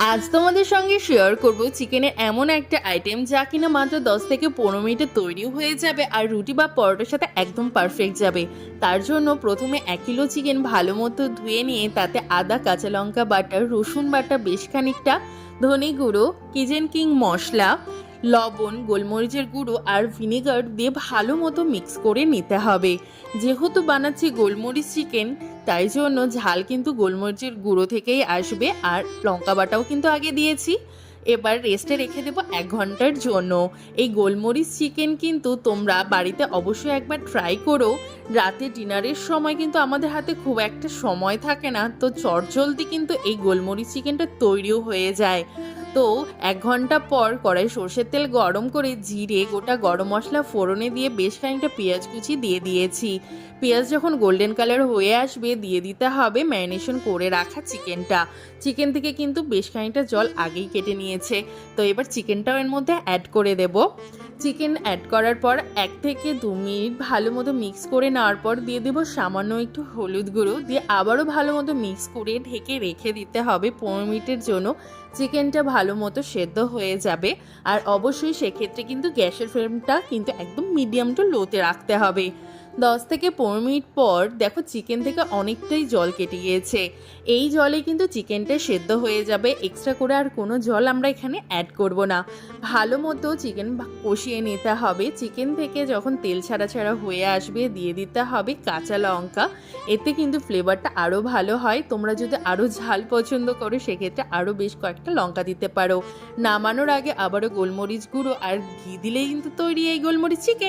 আজ তোমাদের সঙ্গে শেয়ার করব চিকেনের এমন একটা আইটেম যা কিনা মাত্র 10 থেকে 15 মিনিটে তৈরি হয়ে যাবে আর রুটি বা পরোটার সাথে একদম পারফেক্ট যাবে। তার জন্য প্রথমে 1 কিলো চিকেন ভালো মতো ধুয়ে নিয়ে তাতে আদা, কাঁচা লঙ্কা বাটা, রসুন বাটা বেশ খানিকটা, ধনে গুঁড়ো, কিচেন কিং মশলা, লবণ, গোলমরিচের গুঁড়ো আর ভিনেগার দিয়ে ভালো মতো মিক্স করে নিতে হবে। যেহেতু বানাচ্ছি গোলমরিচ চিকেন, তাই জন্য ঝাল কিন্তু গোলমরিচের গুঁড়ো থেকেই আসবে। আর লঙ্কা বাটাও কিন্তু আগে দিয়েছি। এবার রেস্টে রেখে দেবো 1 ঘন্টার জন্য। এই গোলমরিচ চিকেন কিন্তু তোমরা বাড়িতে অবশ্যই একবার ট্রাই করো। রাতে ডিনারের সময় কিন্তু আমাদের হাতে খুব একটা সময় থাকে না, তো চটজলদি কিন্তু এই গোলমরিচ চিকেনটা তৈরিও হয়ে যায়। তো 1 ঘন্টা পর কড়াই সর্ষের তেল গরম করে জিরে, গোটা গরম মশলা ফোড়নে দিয়ে বেশ খানিকটা পেঁয়াজ কুচি দিয়ে দিয়েছি। পেঁয়াজ যখন গোল্ডেন কালার হয়ে আসবে দিয়ে দিতে হবে ম্যারিনেশন করে রাখা চিকেনটা। চিকেন থেকে কিন্তু বেশ খানিকটা জল আগেই কেটে নিয়েছে। তো এবার চিকেনটাও এর মধ্যে অ্যাড করে দেব। চিকেন অ্যাড করার পর 1 থেকে 2 মিনিট ভালো মতো মিক্স করে নেওয়ার পর দিয়ে দেবো সামান্য একটু হলুদ গুঁড়ো, দিয়ে আবারও ভালো মতো মিক্স করে ঢেকে রেখে দিতে হবে 15 মিনিটের জন্য। চিকেনটা ভালো মতো সেদ্ধ হয়ে যাবে। আর অবশ্যই সেক্ষেত্রে কিন্তু গ্যাসের ফ্লেমটা কিন্তু একদম মিডিয়াম টু লোতে রাখতে হবে। 10 থেকে 15 মিনিট পর দেখো চিকেন থেকে অনেকটাই জল কেটে গিয়েছে। এই জলে কিন্তু চিকেনটা সেদ্ধ হয়ে যাবে, এক্সট্রা করে আর কোনো জল আমরা এখানে অ্যাড করব না। ভালো মতো চিকেন কষিয়ে নিতে হবে। চিকেন থেকে যখন তেল ছাড়া ছাড়া হয়ে আসবে দিয়ে দিতে হবে কাঁচা লঙ্কা। এতে কিন্তু ফ্লেভারটা আরও ভালো হয়। তোমরা যদি আরও ঝাল পছন্দ করো সেক্ষেত্রে আরও বেশ কয়েকটা লঙ্কা দিতে পারো। নামানোর আগে আবারও গোলমরিচ গুঁড়ো আর ঘি দিলেই কিন্তু তৈরি এই গোলমরিচ চিকেন।